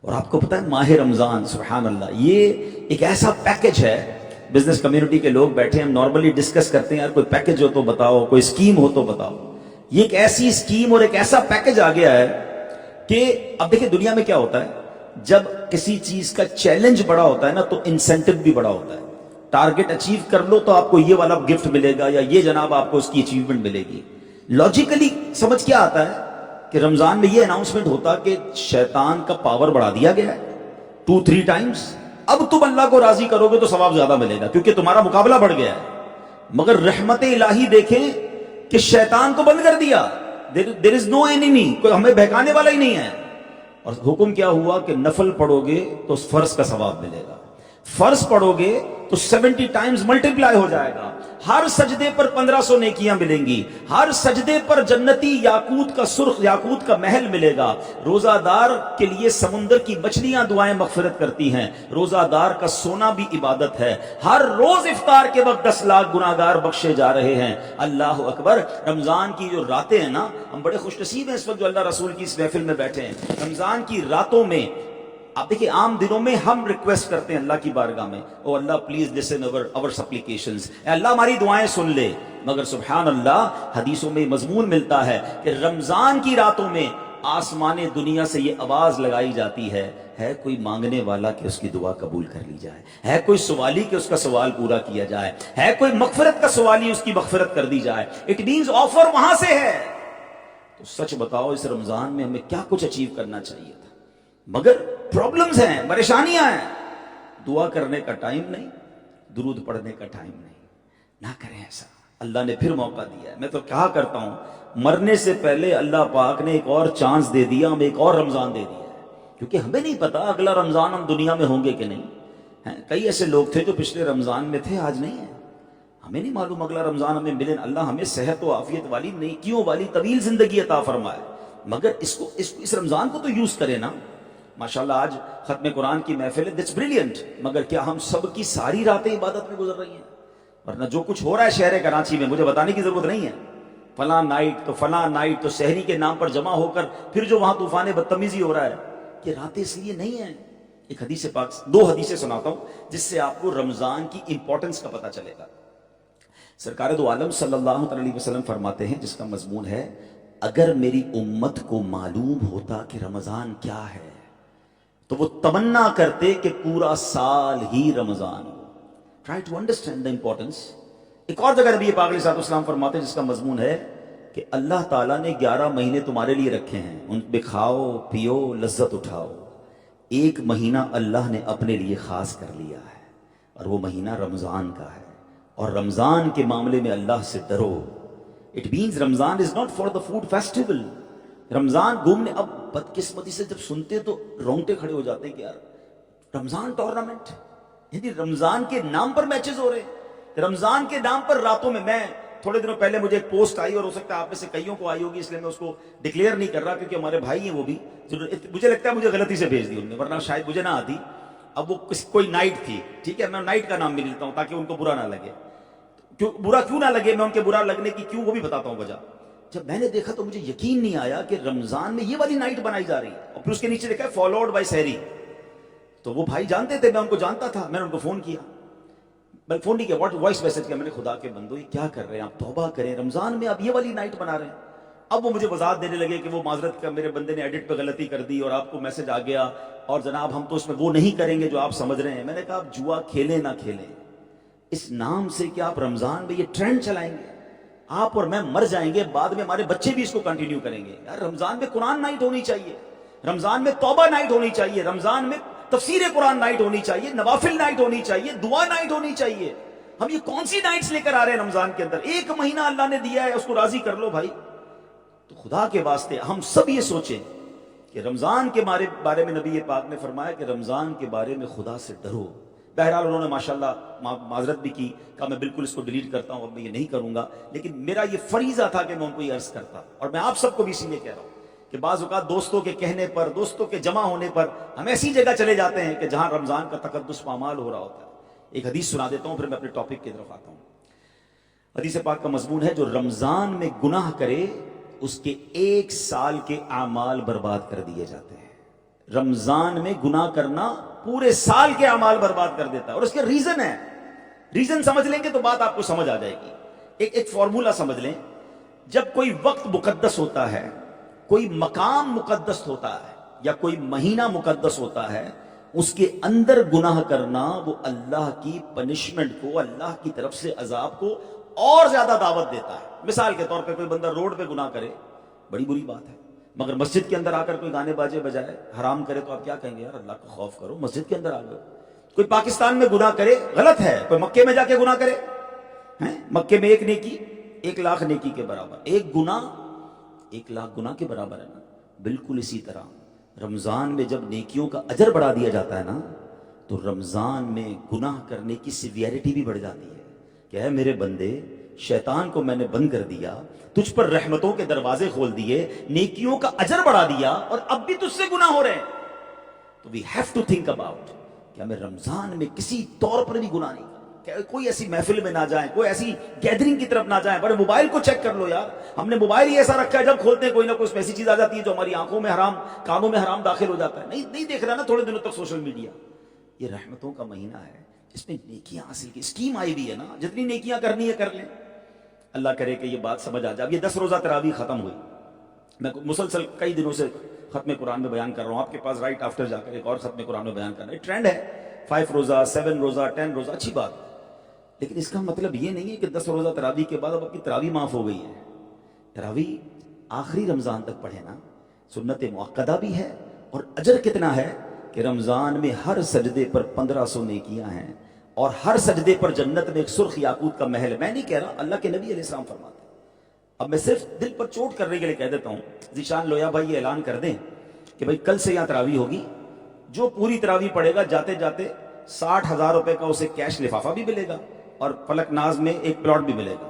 اور آپ کو پتہ ہے ماہ رمضان سبحان اللہ یہ ایک ایسا پیکج ہے. بزنس کمیونٹی کے لوگ بیٹھے ہیں, ہم نارملی ڈسکس کرتے ہیں یار کوئی پیکج ہو تو بتاؤ, کوئی اسکیم ہو تو بتاؤ. یہ ایک ایسی اسکیم اور ایک ایسا پیکج آ گیا ہے کہ اب دیکھیں دنیا میں کیا ہوتا ہے, جب کسی چیز کا چیلنج بڑا ہوتا ہے نا تو انسینٹو بھی بڑا ہوتا ہے. ٹارگٹ اچیو کر لو تو آپ کو یہ والا گفٹ ملے گا یا یہ جناب آپ کو اس کی اچیومنٹ ملے گی. لاجیکلی سمجھ کیا آتا ہے کہ رمضان میں یہ اناؤنسمنٹ ہوتا کہ شیطان کا پاور بڑھا دیا گیا ہے 2-3 ٹائمز. اب تم اللہ کو راضی کرو گے تو ثواب زیادہ ملے گا کیونکہ تمہارا مقابلہ بڑھ گیا ہے. مگر رحمت الہی دیکھیں کہ شیطان کو بند کر دیا. دیر از نو اینیمی, کوئی ہمیں بہکانے والا ہی نہیں ہے. اور حکم کیا ہوا کہ نفل پڑھو گے تو فرض کا ثواب ملے گا, فرض پڑھو گے تو 70 ٹائمز ملٹیپلائی ہو جائے گا. ہر سجدے پر 1500 نیکیاں ملیں گی, ہر سجدے پر جنتی یاقوت کا سرخ یاقوت کا محل ملے گا. روزہ دار کے لیے سمندر کی مچھلیاں دعائیں مغفرت کرتی ہیں. روزہ دار کا سونا بھی عبادت ہے. ہر روز افطار کے وقت 10 لاکھ گناہگار بخشے جا رہے ہیں. اللہ اکبر. رمضان کی جو راتیں ہیں نا, ہم بڑے خوش نصیب ہیں اس وقت جو اللہ رسول کی اس محفل میں بیٹھے ہیں. رمضان کی راتوں میں آپ دیکھیں عام دنوں میں ہم ریکویسٹ کرتے ہیں اللہ کی بارگاہ میں, او اللہ پلیز لسن our supplications, اے اللہ ہماری دعائیں سن لے. مگر سبحان اللہ حدیثوں میں مضمون ملتا ہے کہ رمضان کی راتوں میں آسمان دنیا سے یہ آواز لگائی جاتی ہے کوئی مانگنے والا کہ اس کی دعا قبول کر لی جائے, ہے کوئی سوالی کہ اس کا سوال پورا کیا جائے, ہے کوئی مغفرت کا سوالی اس کی مغفرت کر دی جائے. اٹ مینز آفر وہاں سے ہے. تو سچ بتاؤ اس رمضان میں ہمیں کیا کچھ اچیو کرنا چاہیے تھا, مگر پرابلمز ہیں, پریشانیاں ہیں. دعا کرنے کا ٹائم نہیں, درود پڑھنے کا ٹائم نہیں. نہ کریں ایسا, اللہ نے پھر موقع دیا ہے. میں تو کہا کرتا ہوں مرنے سے پہلے اللہ پاک نے ایک اور چانس دے دیا, ہمیں ایک اور رمضان دے دیا ہے, کیونکہ ہمیں نہیں پتا اگلا رمضان ہم دنیا میں ہوں گے کہ نہیں. کئی ایسے لوگ تھے جو پچھلے رمضان میں تھے, آج نہیں ہیں. ہمیں نہیں معلوم اگلا رمضان ہمیں ملے. اللہ ہمیں صحت و عافیت والی, نیکیوں والی طویل زندگی عطا فرمائے. مگر اس رمضان کو تو یوز کرے نا. ماشاءاللہ آج ختم قرآن کی محفل ہے, دیٹس بریلینٹ. مگر کیا ہم سب کی ساری راتیں عبادت میں گزر رہی ہیں؟ ورنہ جو کچھ ہو رہا ہے شہر کراچی میں مجھے بتانے کی ضرورت نہیں ہے. فلاں نائٹ تو شہری کے نام پر جمع ہو کر پھر جو وہاں طوفان بدتمیزی ہو رہا ہے, کہ راتیں اس لیے نہیں ہیں. ایک حدیث پاک, 2 حدیثیں سناتا ہوں جس سے آپ کو رمضان کی امپورٹنس کا پتہ چلے گا. سرکار دو عالم صلی اللہ علیہ وسلم فرماتے ہیں, جس کا مضمون ہے اگر میری امت کو معلوم ہوتا کہ رمضان کیا ہے تو وہ تمنا کرتے کہ پورا سال ہی رمضان ہو. Try to understand the importance. ایک اور جگہ نبی پاک علیہ الصلوۃ والسلام فرماتے ہیں جس کا مضمون ہے کہ اللہ تعالیٰ نے 11 مہینے تمہارے لیے رکھے ہیں, ان پہ کھاؤ پیو لذت اٹھاؤ. ایک مہینہ اللہ نے اپنے لیے خاص کر لیا ہے اور وہ مہینہ رمضان کا ہے, اور رمضان کے معاملے میں اللہ سے ڈرو. It means Ramzan is not for the food festival. Ramzan گھومنے, اب بدقسمتی سے جب سنتے تو رونگٹے کھڑے ہو جاتے ہیں کہ یار رمضان ٹورنامنٹ, یعنی رمضان کے نام پر میچز ہو رہے ہیں, رمضان کے نام پر راتوں میں تھوڑے دنوں پہلے مجھے ایک پوسٹ آئی, اور ہو سکتا ہے آپ میں سے کئیوں کو آئی ہوگی, اس لیے میں اس کو ڈکلیئر نہیں کر رہا کیونکہ ہمارے بھائی ہیں وہ بھی, مجھے لگتا ہے مجھے غلطی سے بھیج دی ان نے, ورنہ شاید مجھے نہ آتی. اب وہ کوئی نائٹ تھی, ٹھیک ہے میں نائٹ کا نام بھی لیتا ہوں تاکہ ان کو برا نہ لگے. برا کیوں نہ لگے, میں ان کے برا لگنے کی کیوں وہ بھی بتاتا ہوں وجہ. جب میں نے دیکھا تو مجھے یقین نہیں آیا کہ رمضان میں یہ والی نائٹ بنائی جا رہی ہے, اور پھر اس کے نیچے دیکھا ہے فالوڈ بائی سحری. تو وہ بھائی جانتے تھے, میں ان کو جانتا تھا, میں نے ان کو فون کیا, میں فون نہیں کیا, وائس میسج کیا, میں نے خدا کے بندو یہ کیا کر رہے ہیں آپ, توبہ کریں, رمضان میں آپ یہ والی نائٹ بنا رہے ہیں. اب وہ مجھے وضاحت دینے لگے کہ وہ معذرت کا میرے بندے نے ایڈٹ پہ غلطی کر دی اور آپ کو میسج آ گیا, اور جناب ہم تو اس میں وہ نہیں کریں گے جو آپ سمجھ رہے ہیں. میں نے کہا آپ جوا کھیلیں نہ کھیلیں, اس نام سے کہ آپ رمضان میں یہ ٹرینڈ چلائیں گے, آپ اور میں مر جائیں گے, بعد میں ہمارے بچے بھی اس کو کنٹینیو کریں گے. یار رمضان میں قرآن نائٹ ہونی چاہیے, رمضان میں توبہ نائٹ ہونی چاہیے, رمضان میں تفسیر قرآن نائٹ ہونی چاہیے, نوافل نائٹ ہونی چاہیے, دعا نائٹ ہونی چاہیے. ہم یہ کون سی نائٹس لے کر آ رہے ہیں رمضان کے اندر؟ ایک مہینہ اللہ نے دیا ہے, اس کو راضی کر لو بھائی. تو خدا کے واسطے ہم سب یہ سوچیں کہ رمضان کے بارے میں نبی پاک نے فرمایا کہ رمضان کے بارے میں خدا سے ڈرو. بہرحال انہوں نے ماشاءاللہ معذرت بھی کی, کہا میں بالکل اس کو ڈیلیٹ کرتا ہوں, اب میں یہ نہیں کروں گا. لیکن میرا یہ فریضہ تھا کہ میں ان کو یہ عرض کرتا, اور میں آپ سب کو بھی اسی لیے کہہ رہا ہوں کہ بعض اوقات دوستوں کے کہنے پر, دوستوں کے جمع ہونے پر ہم ایسی جگہ چلے جاتے ہیں کہ جہاں رمضان کا تقدس پامال ہو رہا ہوتا ہے. ایک حدیث سنا دیتا ہوں پھر میں اپنے ٹاپک کی طرف آتا ہوں. حدیث پاک کا مضمون ہے جو رمضان میں گناہ کرے اس کے 1 سال کے اعمال برباد کر دیے جاتے ہیں. رمضان میں گناہ کرنا پورے سال کے اعمال برباد کر دیتا ہے. اور اس کے ریزن ہے, ریزن سمجھ لیں گے تو بات آپ کو سمجھ آ جائے گی. ایک فارمولا سمجھ لیں, جب کوئی وقت مقدس ہوتا ہے, کوئی مقام مقدس ہوتا ہے, یا کوئی مہینہ مقدس ہوتا ہے, اس کے اندر گناہ کرنا وہ اللہ کی پنشمنٹ کو, اللہ کی طرف سے عذاب کو اور زیادہ دعوت دیتا ہے. مثال کے طور پہ کوئی بندہ روڈ پہ گناہ کرے, بڑی بری بات ہے, مگر مسجد کے اندر آ کر کوئی گانے باجے بجائے حرام کرے تو آپ کیا کہیں گے؟ یار اللہ کا خوف کرو, مسجد کے اندر آ گئے. کوئی پاکستان میں گناہ کرے, غلط ہے. کوئی مکے میں جا کے گناہ کرے, مکے میں ایک نیکی 1,00,000 نیکی کے برابر, ایک گناہ 1,00,000 گناہ کے برابر ہے نا. بالکل اسی طرح رمضان میں جب نیکیوں کا اجر بڑھا دیا جاتا ہے نا, تو رمضان میں گناہ کرنے کی سیویریٹی بھی بڑھ جاتی ہے. کہ ہے میرے بندے, شیطان کو میں نے بند کر دیا, تجھ پر رحمتوں کے دروازے کھول دیے, نیکیوں کا اجر بڑھا دیا, اور اب بھی تجھ سے گناہ ہو رہے ہیں. تو we have to think about کہ ہمیں رمضان میں کسی طور پر بھی گناہ نہیں کرنا. کوئی ایسی محفل میں نہ جائیں, کوئی ایسی گیدرنگ کی طرف نہ جائیں. بڑے موبائل کو چیک کر لو یار, ہم نے موبائل ہی ایسا رکھا ہے جب کھولتے ہیں کوئی نہ کوئی ایسی چیز آ جاتی ہے جو ہماری آنکھوں میں حرام, کانوں میں حرام داخل ہو جاتا ہے. نہیں دیکھ رہا نا تھوڑے دنوں تک سوشل میڈیا. یہ رحمتوں کا مہینہ ہے, اس میں نیکیاں حاصل کی اسکیم آئی بھی ہے نا, جتنی نیکیاں کرنی ہے کر لیں. اللہ کرے کہ یہ بات سمجھ آ جائے. اب یہ 10 روزہ تراویح ختم ہوئی, میں مسلسل کئی دنوں سے ختم قرآن میں بیان کر رہا ہوں. آپ کے پاس رائٹ آفٹر جا کر ایک اور ختم قرآن میں بیان کرنا ہے. ٹرینڈ ہے 5 روزہ 7 روزہ 10 روزہ, اچھی بات, لیکن اس کا مطلب یہ نہیں ہے کہ 10 روزہ تراویح کے بعد اب آپ کی تراویح معاف ہو گئی ہے. تراویح آخری رمضان تک پڑھے نا, سنت مؤکدہ بھی ہے. اور اجر کتنا ہے کہ رمضان میں ہر سجدے پر 1500 نیکیاں ہیں, اور ہر سجدے پر جنت میں ایک سرخ یاقوت کا محل ہے. میں نہیں کہہ رہا, اللہ کے نبی علیہ السلام فرماتے ہیں. اب میں صرف دل پر چوٹ کرنے کے لیے کہہ دیتا ہوں, ذیشان لویا بھائی یہ اعلان کر دیں کہ بھائی کل سے یہاں تراویح ہوگی, جو پوری تراویح پڑھے گا جاتے جاتے 60,000 روپے کا اسے کیش لفافہ بھی ملے گا, اور فلک ناز میں ایک پلاٹ بھی ملے گا.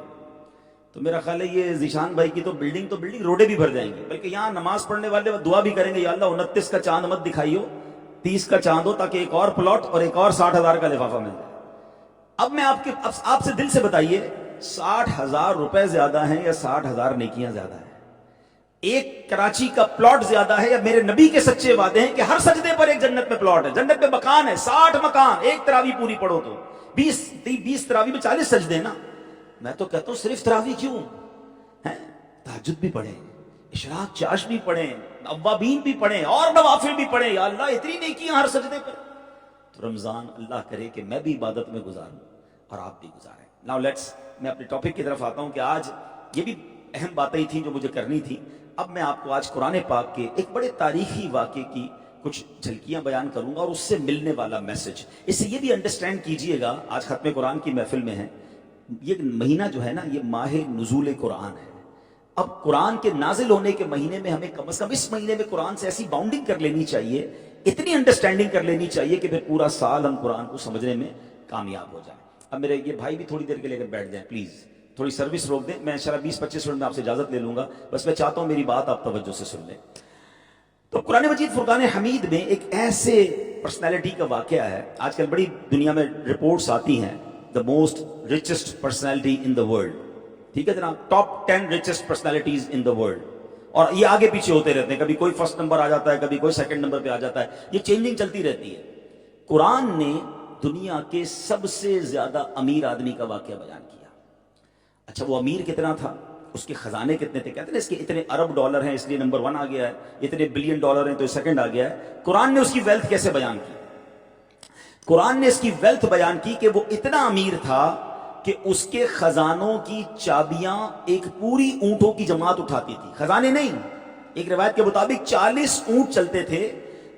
تو میرا خیال ہے یہ ذیشان بھائی کی تو بلڈنگ روڈیں بھی بھر جائیں گی. بلکہ یہاں نماز پڑھنے والے دعا بھی کریں گے, یا اللہ 29 کا چاند مت دکھائیو, 30 کا چاند ہو تاکہ ایک اور پلاٹ اور ایک اور 60,000 کا لفافہ مل جائے. اب میں آپ سے دل سے بتائیے, 60,000 روپے زیادہ ہیں یا 60,000 نیکیاں زیادہ ہیں؟ ایک کراچی کا پلاٹ زیادہ ہے یا میرے نبی کے سچے وعدے ہیں کہ ہر سجدے پر ایک جنت میں پلاٹ ہے, جنت میں مکان ہے, 60 مکان. ایک تراویح پوری پڑھو تو 20 تراویح میں 40 سجدے نا. میں تو کہتا ہوں صرف تراویح کیوں, تہجد بھی پڑھیں, اشراق چاش بھی پڑھیں, اوابین بھی پڑھیں, اور نوافل بھی پڑھیں. یا اللہ اتنی نیکیاں ہر سجدے پر. تو رمضان اللہ کرے کہ میں بھی عبادت میں گزاروں اور آپ بھی گزاریں. ناؤ لیٹس, میں اپنے ٹاپک کی طرف آتا ہوں کہ آج یہ بھی اہم باتیں تھیں جو مجھے کرنی تھی. اب میں آپ کو آج قرآن پاک کے ایک بڑے تاریخی واقعے کی کچھ جھلکیاں بیان کروں گا, اور اس سے ملنے والا میسج. اس سے یہ بھی انڈرسٹینڈ کیجئے گا, آج ختم قرآن کی محفل میں ہے, یہ مہینہ جو ہے نا یہ ماہ نزول قرآن ہے. اب قرآن کے نازل ہونے کے مہینے میں ہمیں کم از کم اس مہینے میں قرآن سے ایسی باؤنڈنگ کر لینی چاہیے, اتنی انڈرسٹینڈنگ کر لینی چاہیے کہ پھر پورا سال ہم قرآن کو سمجھنے میں کامیاب ہو جائیں. اب میرے یہ بھائی بھی تھوڑی دیر کے لیے اگر بیٹھ جائیں پلیز, تھوڑی سروس روک دیں. میں انشاءاللہ 20-25 منٹ میں آپ سے اجازت لے لوں گا, بس میں چاہتا ہوں میری بات آپ توجہ سے سن لیں. تو قرآن مجید فرقان حمید میں ایک ایسے پرسنالٹی کا واقعہ ہے. آج کل بڑی دنیا میں رپورٹس آتی ہیں, the most richest personality in the world, ٹھیک ہے جناب, top 10 richest personalities in the world. اور یہ آگے پیچھے ہوتے رہتے ہیں, کبھی کوئی فرسٹ نمبر آ جاتا ہے, کبھی کوئی سیکنڈ نمبر پہ آ جاتا ہے, یہ چینجنگ چلتی رہتی ہے. قرآن نے دنیا کے سب سے زیادہ امیر آدمی کا واقعہ بیان کیا. اچھا وہ امیر کتنا تھا, اس کے خزانے کتنے تھے؟ کہتے ہیں اس کے اتنے ارب ڈالر ہیں اس لیے نمبر 1 آ گیا ہے, اتنے بلین ڈالر ہیں تو سیکنڈ آ گیا ہے. قرآن نے اس کی ویلتھ کیسے بیان کی؟ قرآن نے اس کی ویلتھ بیان کی کہ وہ اتنا امیر تھا کہ اس کے خزانوں کی چابیاں ایک پوری اونٹوں کی جماعت اٹھاتی تھی. خزانے نہیں, ایک روایت کے مطابق 40 اونٹ چلتے تھے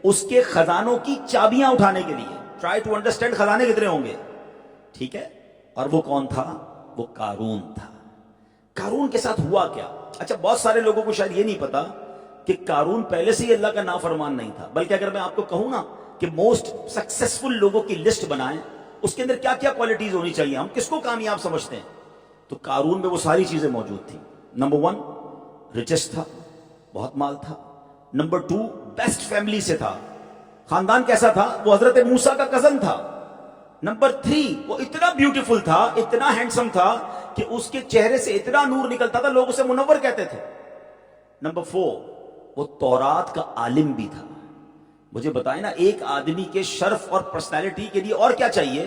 اس کے خزانوں کی چابیاں اٹھانے کے لیے. ٹرائی ٹو انڈرسٹینڈ خزانے کتنے ہوں گے, ٹھیک ہے. اور وہ کون تھا؟ وہ قارون تھا. قارون کے ساتھ ہوا کیا؟ اچھا بہت سارے لوگوں کو شاید یہ نہیں پتا کہ قارون پہلے سے ہی اللہ کا نافرمان نہیں تھا, بلکہ اگر میں آپ کو کہوں نا کہ موسٹ سکسیسفل لوگوں کی لسٹ بنائیں, اس کے اندر کیا کیا کوالٹیز ہونی چاہیے, ہم کس کو کامیاب سمجھتے ہیں, تو قارون میں وہ ساری چیزیں موجود تھیں. نمبر 1 ریچسٹ تھا, بہت مال تھا. نمبر 2 بیسٹ فیملی سے تھا, خاندان کیسا تھا؟ وہ حضرت موسیٰ کا کزن تھا. نمبر 3 وہ اتنا بیوٹیفل تھا, اتنا ہینڈسم تھا کہ اس کے چہرے سے اتنا نور نکلتا تھا, لوگ اسے منور کہتے تھے. نمبر 4 وہ تورات کا عالم بھی تھا. مجھے بتائیں نا، ایک آدمی کے شرف اور پرسنالٹی کے لیے اور کیا چاہیے؟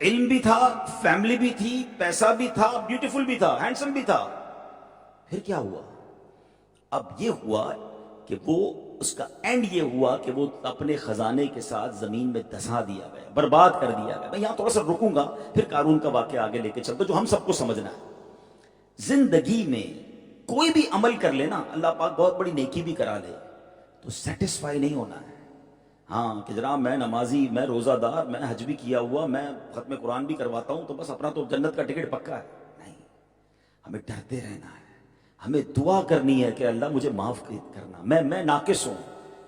علم بھی تھا، فیملی بھی تھی، پیسہ بھی تھا، بیوٹیفل بھی تھا، ہینڈسم بھی تھا. پھر کیا ہوا؟ اب یہ ہوا کہ وہ اس کا اینڈ یہ ہوا کہ وہ اپنے خزانے کے ساتھ زمین میں دھسا دیا گیا، برباد کر دیا گیا. میں یہاں تھوڑا سا رکوں گا، پھر قارون کا واقعہ آگے لے کے چلتا جو ہم سب کو سمجھنا ہے. زندگی میں کوئی بھی عمل کر لینا، اللہ پاک بہت بڑی نیکی بھی کرا لے، تو سیٹسفائی نہیں ہونا ہے. ہاں کہ جناب میں نمازی، میں روزہ دار، میں حج بھی کیا ہوا، میں ختم قرآن بھی کرواتا ہوں، تو بس اپنا تو جنت کا ٹکٹ پکا ہے. نہیں، ہمیں ڈرتے رہنا ہے، ہمیں دعا کرنی ہے کہ اللہ مجھے معاف کرنا، میں ناقص ہوں.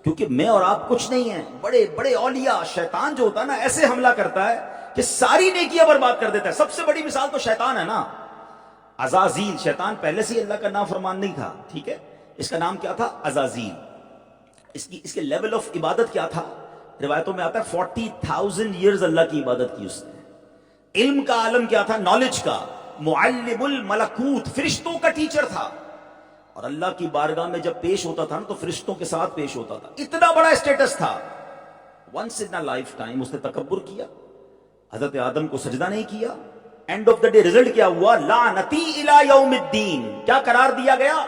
کیونکہ میں اور آپ کچھ نہیں ہیں. بڑے بڑے اولیاء، شیطان جو ہوتا ہے نا ایسے حملہ کرتا ہے کہ ساری نیکیاں برباد کر دیتا ہے. سب سے بڑی مثال تو شیطان ہے نا. عزازیل، شیطان پہلے سے ہی اللہ کا نافرمان نہیں تھا، ٹھیک ہے، اس کا نام کیا تھا؟ عزازیل. اس کے لیول آف عبادت کیا تھا؟ روایتوں میں آتا ہے 40,000 ایئرز اللہ کی عبادت کی اس نے. علم کا عالم کیا تھا؟ نالج کا. معلم الملکوت، فرشتوں کا ٹیچر تھا. اور اللہ کی بارگاہ میں جب پیش ہوتا تھا نا تو فرشتوں کے ساتھ پیش ہوتا تھا. اتنا بڑا اسٹیٹس تھا. ونس ان لائف ٹائم اس نے تکبر کیا، حضرت آدم کو سجدہ نہیں کیا. And of the day result کیا ہوا؟ لعنتی الی یوم الدین. کیا قرار دیا گیا؟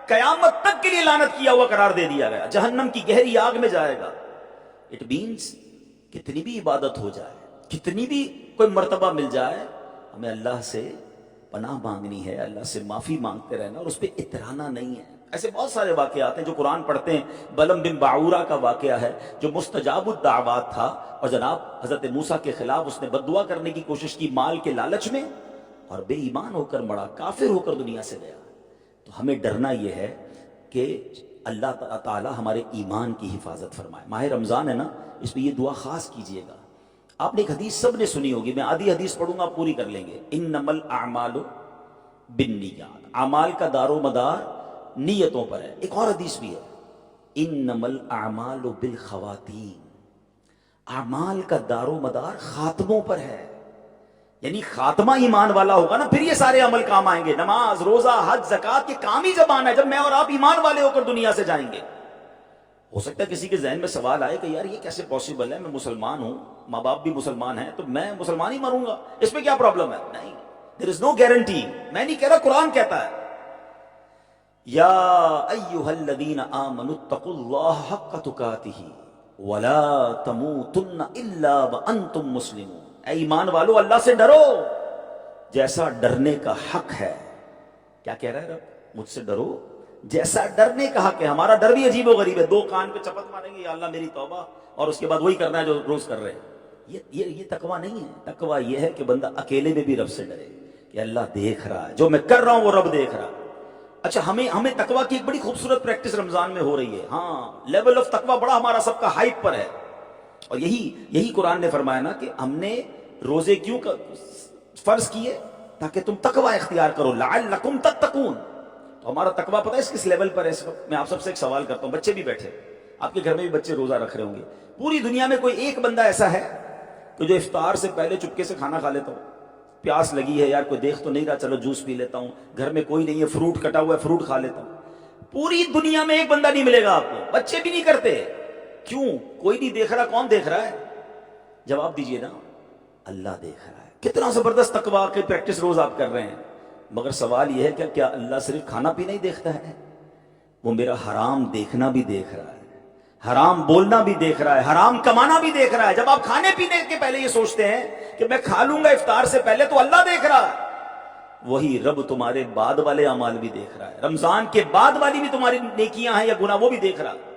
قیامت تک کے لیے لعنت کیا ہوا قرار دے دیا گیا. جہنم کی گہری آگ میں جائے گا. اٹ مینس کتنی بھی عبادت ہو جائے، کتنی بھی کوئی مرتبہ مل جائے، ہمیں اللہ سے پناہ مانگنی ہے، اللہ سے معافی مانگتے رہنا، اور اس پہ اترانا نہیں ہے. ایسے بہت سارے واقعات ہیں جو قرآن پڑھتے ہیں. بلم بن باعورہ کا واقعہ ہے جو مستجاب الدعوات تھا، اور جناب حضرت موسیٰ کے خلاف اس نے بد دعا کرنے کی کوشش کی مال کے لالچ میں، اور بے ایمان ہو کر مڑا، کافر ہو کر دنیا سے گیا. تو ہمیں ڈرنا یہ ہے کہ اللہ تعالیٰ ہمارے ایمان کی حفاظت فرمائے. ماہ رمضان ہے نا، اس میں یہ دعا خاص کیجئے گا. آپ نے ایک حدیث سب نے سنی ہوگی، میں آدھی حدیث پڑھوں گا، پوری کر لیں گے. انما الاعمال بالنیات، اعمال کا دار و مدار نیتوں پر ہے. ایک اور حدیث بھی ہے، انما الاعمال بالخواتیم، اعمال کا دار و مدار خاتموں پر ہے. یعنی خاتمہ ایمان والا ہوگا نا، پھر یہ سارے عمل کام آئیں گے. نماز، روزہ، حج، زکوٰۃ، یہ کام ہی جب آنا ہے جب میں اور آپ ایمان والے ہو کر دنیا سے جائیں گے. ہو سکتا ہے کسی کے ذہن میں سوال آئے کہ یار یہ کیسے پاسبل ہے، میں مسلمان ہوں، ماں باپ بھی مسلمان ہیں، تو میں مسلمان ہی مروں گا، اس میں کیا پرابلم ہے؟ نہیں، دیر از نو گارنٹی. میں نہیں کہہ رہا، قرآن کہتا ہے یا ایھا الذین آمنوا اتقوا اللہ حق تقاتہ ولا تموتن الا وانتم مسلمون. اے ایمان والو، اللہ سے ڈرو جیسا ڈرنے کا حق ہے. کیا کہہ رہا ہے رب؟ مجھ سے ڈرو جیسا ڈرنے کا حق ہے. ہمارا ڈر بھی عجیب و غریب ہے. دو کان پہ چپت ماریں گے یا اللہ میری توبہ، اور اس کے بعد وہی کرنا ہے جو روز کر رہے ہیں. یہ تقویٰ نہیں ہے. تقویٰ یہ ہے کہ بندہ اکیلے میں بھی رب سے ڈرے کہ اللہ دیکھ رہا ہے، جو میں کر رہا ہوں وہ رب دیکھ رہا ہے. اچھا، ہمیں تقویٰ کی ایک بڑی خوبصورت پریکٹس رمضان میں ہو رہی ہے. ہاں، لیول آف تقویٰ بڑا ہمارا سب کا ہائپ پر ہے. اور یہی قرآن نے فرمایا نا کہ ہم نے روزے کیوں فرض کیے؟ تاکہ تم تقویٰ اختیار کرو، لعلکم تتقون. تو ہمارا تقویٰ پتہ ہے اس کس لیول پر ہے اس وقت؟ میں آپ سب سے ایک سوال کرتا ہوں، بچے بھی بیٹھے، آپ کے گھر میں بھی بچے روزہ رکھ رہے ہوں گے. پوری دنیا میں کوئی ایک بندہ ایسا ہے کہ جو افطار سے پہلے چپکے سے کھانا کھا لیتا ہو؟ پیاس لگی ہے یار، کوئی دیکھ تو نہیں رہا، چلو جوس پی لیتا ہوں، گھر میں کوئی نہیں ہے، فروٹ کٹا ہوا ہے، فروٹ کھا لیتا ہوں. پوری دنیا میں ایک بندہ نہیں ملے گا آپ کو. بچے بھی نہیں کرتے. کیوں؟ کوئی نہیں دیکھ رہا. کون دیکھ رہا ہے؟ جواب دیجئے نا، اللہ دیکھ رہا ہے. کتنا زبردست تقویٰ کی پریکٹس روز آپ کر رہے ہیں. مگر سوال یہ ہے کہ کیا اللہ صرف کھانا پینا ہی دیکھتا ہے؟ وہ میرا حرام دیکھنا بھی دیکھ رہا ہے، حرام بولنا بھی دیکھ رہا ہے، حرام کمانا بھی دیکھ رہا ہے. جب آپ کھانے پینے کے پہلے یہ سوچتے ہیں کہ میں کھا لوں گا افطار سے پہلے، تو اللہ دیکھ رہا ہے. وہی رب تمہارے بعد والے اعمال بھی دیکھ رہا ہے. رمضان کے بعد والی بھی تمہاری نیکیاں ہیں یا گناہ، وہ بھی دیکھ رہا ہے.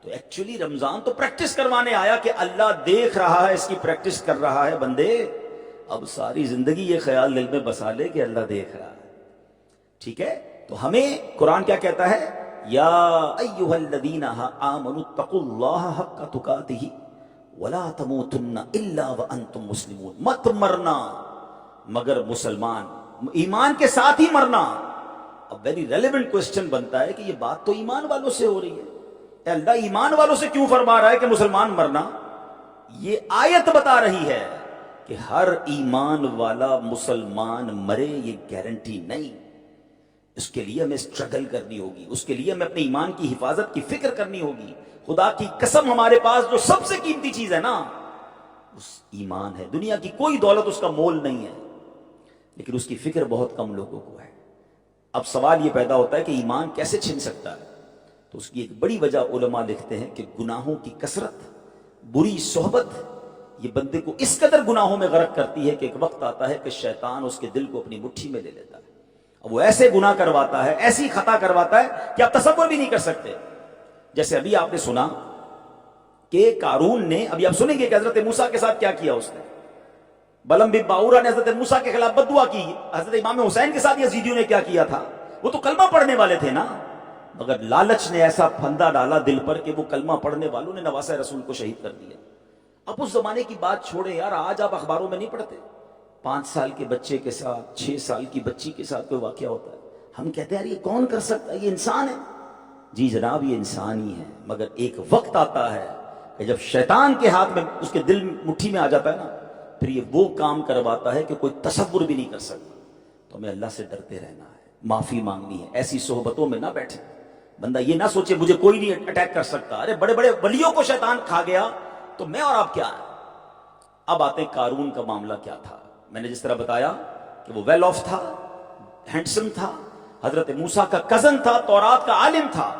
تو ایکچولی رمضان تو پریکٹس کروانے آیا کہ اللہ دیکھ رہا ہے، اس کی پریکٹس کر رہا ہے. بندے اب ساری زندگی یہ خیال دل میں بسا لے کہ اللہ دیکھ رہا ہے. ٹھیک ہے؟ تو ہمیں قرآن کیا کہتا ہے؟ یا ایھا الذین آمنوا اتقوا اللہ حق تقاتہ ولا تموتن الا وانتم مسلمون. مت مرنا مگر مسلمان، ایمان کے ساتھ ہی مرنا. اب ویری ریلیونٹ کوسچن بنتا ہے کہ یہ بات تو ایمان والوں سے ہو رہی ہے. اے اللہ، ایمان والوں سے کیوں فرما رہا ہے کہ مسلمان مرنا؟ یہ آیت بتا رہی ہے کہ ہر ایمان والا مسلمان مرے، یہ گارنٹی نہیں. اس کے لیے ہمیں اسٹرگل کرنی ہوگی, اس کے لیے ہمیں اپنے ایمان کی حفاظت کی فکر کرنی ہوگی. خدا کی قسم ہمارے پاس جو سب سے قیمتی چیز ہے نا, اس ایمان ہے. دنیا کی کوئی دولت اس کا مول نہیں ہے, لیکن اس کی فکر بہت کم لوگوں کو ہے. اب سوال یہ پیدا ہوتا ہے کہ ایمان کیسے چھن سکتا ہے؟ تو اس کی ایک بڑی وجہ علماء لکھتے ہیں کہ گناہوں کی کثرت, بری صحبت, یہ بندے کو اس قدر گناہوں میں غرق کرتی ہے کہ ایک وقت آتا ہے کہ شیطان اس کے دل کو اپنی مٹھی میں لے لیتا ہے. اب وہ ایسے گناہ کرواتا ہے, ایسی خطا کرواتا ہے کہ آپ تصور بھی نہیں کر سکتے. جیسے ابھی آپ نے سنا کہ قارون نے, ابھی آپ سنیں گے کہ حضرت موسیٰ کے ساتھ کیا کیا اس نے. بلم بن باورا نے حضرت موسیٰ کے خلاف بد دعا کی. حضرت امام حسین کے ساتھ یزیدیوں نے کیا کیا تھا؟ وہ تو کلمہ پڑھنے والے تھے نا, مگر لالچ نے ایسا پھندا ڈالا دل پر کہ وہ کلمہ پڑھنے والوں نے نواسہ رسول کو شہید کر دیا. اب اس زمانے کی بات چھوڑے یار, آج آپ اخباروں میں نہیں پڑھتے 5 سال کے بچے کے ساتھ 6 سال کی بچی کے ساتھ کوئی واقعہ ہوتا ہے, ہم کہتے ہیں یار یہ کون کر سکتا ہے, یہ انسان ہے. جی جناب یہ انسان ہی ہے, مگر ایک وقت آتا ہے کہ جب شیطان کے ہاتھ میں, اس کے دل مٹھی میں آ جاتا ہے نا, پھر یہ وہ کام کرواتا ہے کہ کوئی تصور بھی نہیں کر سکتا. تو ہمیں اللہ سے ڈرتے رہنا ہے, معافی مانگنی ہے, ایسی صحبتوں میں نہ بیٹھے. بندہ یہ نہ سوچے مجھے کوئی نہیں اٹیک کر سکتا, ارے بڑے بڑے ولیوں کو شیطان کھا گیا تو میں اور آپ کیا ہے. اب آتے ہیں قارون کا معاملہ کیا تھا. میں نے جس طرح بتایا کہ وہ ویل آف تھا, ہینڈسم تھا, حضرت موسیٰ کا کزن تھا, تورات کا عالم تھا.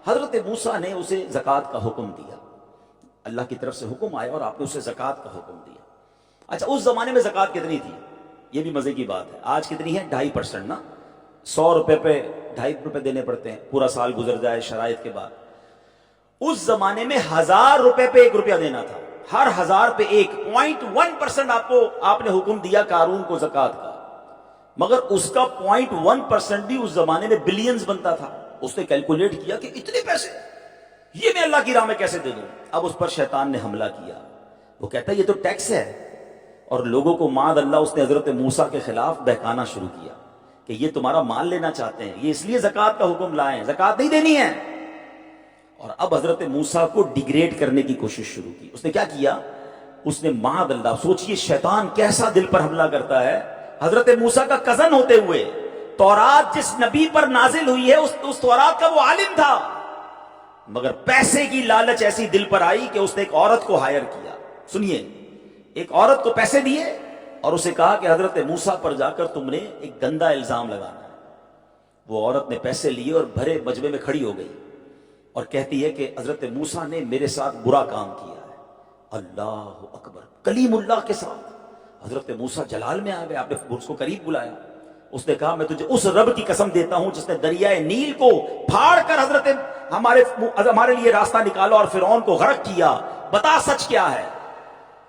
حضرت موسیٰ نے اسے زکوٰۃ کا حکم دیا, اللہ کی طرف سے حکم آیا اور آپ نے اسے زکوٰۃ کا حکم دیا. اچھا اس زمانے میں زکوٰۃ کتنی تھی؟ یہ بھی مزے کی بات ہے. آج کتنی ہے؟ 2.5% نا, 100 روپے پہ 2.5 روپے دینے پڑتے ہیں, پورا سال گزر جائے شرائط کے بعد. اس زمانے میں 1000 روپے پہ 1 روپیہ دینا تھا, ہر 1000 پہ 1.1% آپ نے حکم دیا قارون کو زکوٰۃ کا. مگر اس کا 0.1% بھی اس زمانے میں بلینز بنتا تھا. اس نے کیلکولیٹ کیا کہ اتنے پیسے یہ میں اللہ کی راہ میں کیسے دے دوں. اب اس پر شیطان نے حملہ کیا. وہ کہتا ہے یہ تو ٹیکس ہے, اور لوگوں کو معاذ اللہ اس نے حضرت موسیٰ کے خلاف بہکانا شروع کیا کہ یہ تمہارا مال لینا چاہتے ہیں, یہ اس لیے زکوٰۃ کا حکم لائے ہیں, زکوٰۃ نہیں دینی ہے. اور اب حضرت موسیٰ کو ڈیگریڈ کرنے کی کوشش شروع کی. اس نے کیا کیا؟ اس نے معاذ اللہ, سوچئے شیطان کیسا دل پر حملہ کرتا ہے. حضرت موسیٰ کا کزن ہوتے ہوئے, تورات جس نبی پر نازل ہوئی ہے اس تورات کا وہ عالم تھا, مگر پیسے کی لالچ ایسی دل پر آئی کہ اس نے ایک عورت کو ہائر کیا. سنیے, ایک عورت کو پیسے دیے اور اسے کہا کہ حضرت موسیٰ پر جا کر تم نے ایک گندا الزام لگانا ہے. وہ عورت نے پیسے لیے اور بھرے مجمع میں کھڑی ہو گئی اور کہتی ہے کہ حضرت موسیٰ نے میرے ساتھ برا کام کیا ہے. اللہ اکبر, کلیم اللہ کے ساتھ. حضرت موسیٰ جلال میں آ گئے, آپ نے اس کو قریب بلایا. اس نے کہا میں تجھے اس رب کی قسم دیتا ہوں جس نے دریائے نیل کو پھاڑ کر حضرت ہمارے لیے راستہ نکالا اور فرعون کو غرق کیا, بتا سچ کیا ہے.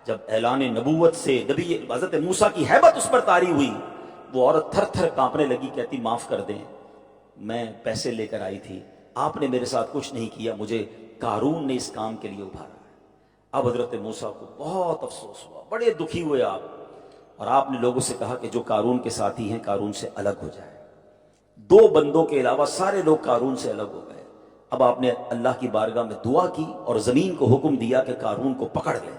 جب اعلان نبوت سے نبی حضرت موسیٰ کی ہیبت اس پر طاری ہوئی, وہ عورت تھر تھر کانپنے لگی, کہتی معاف کر دیں, میں پیسے لے کر آئی تھی, آپ نے میرے ساتھ کچھ نہیں کیا, مجھے قارون نے اس کام کے لیے ابھارا ہے. اب حضرت موسیٰ کو بہت افسوس ہوا, بڑے دکھی ہوئے آپ, اور آپ نے لوگوں سے کہا کہ جو قارون کے ساتھی ہیں قارون سے الگ ہو جائے. 2 بندوں کے علاوہ سارے لوگ قارون سے الگ ہو گئے. اب آپ نے اللہ کی بارگاہ میں دعا کی اور زمین کو حکم دیا کہ قارون کو پکڑ لیں.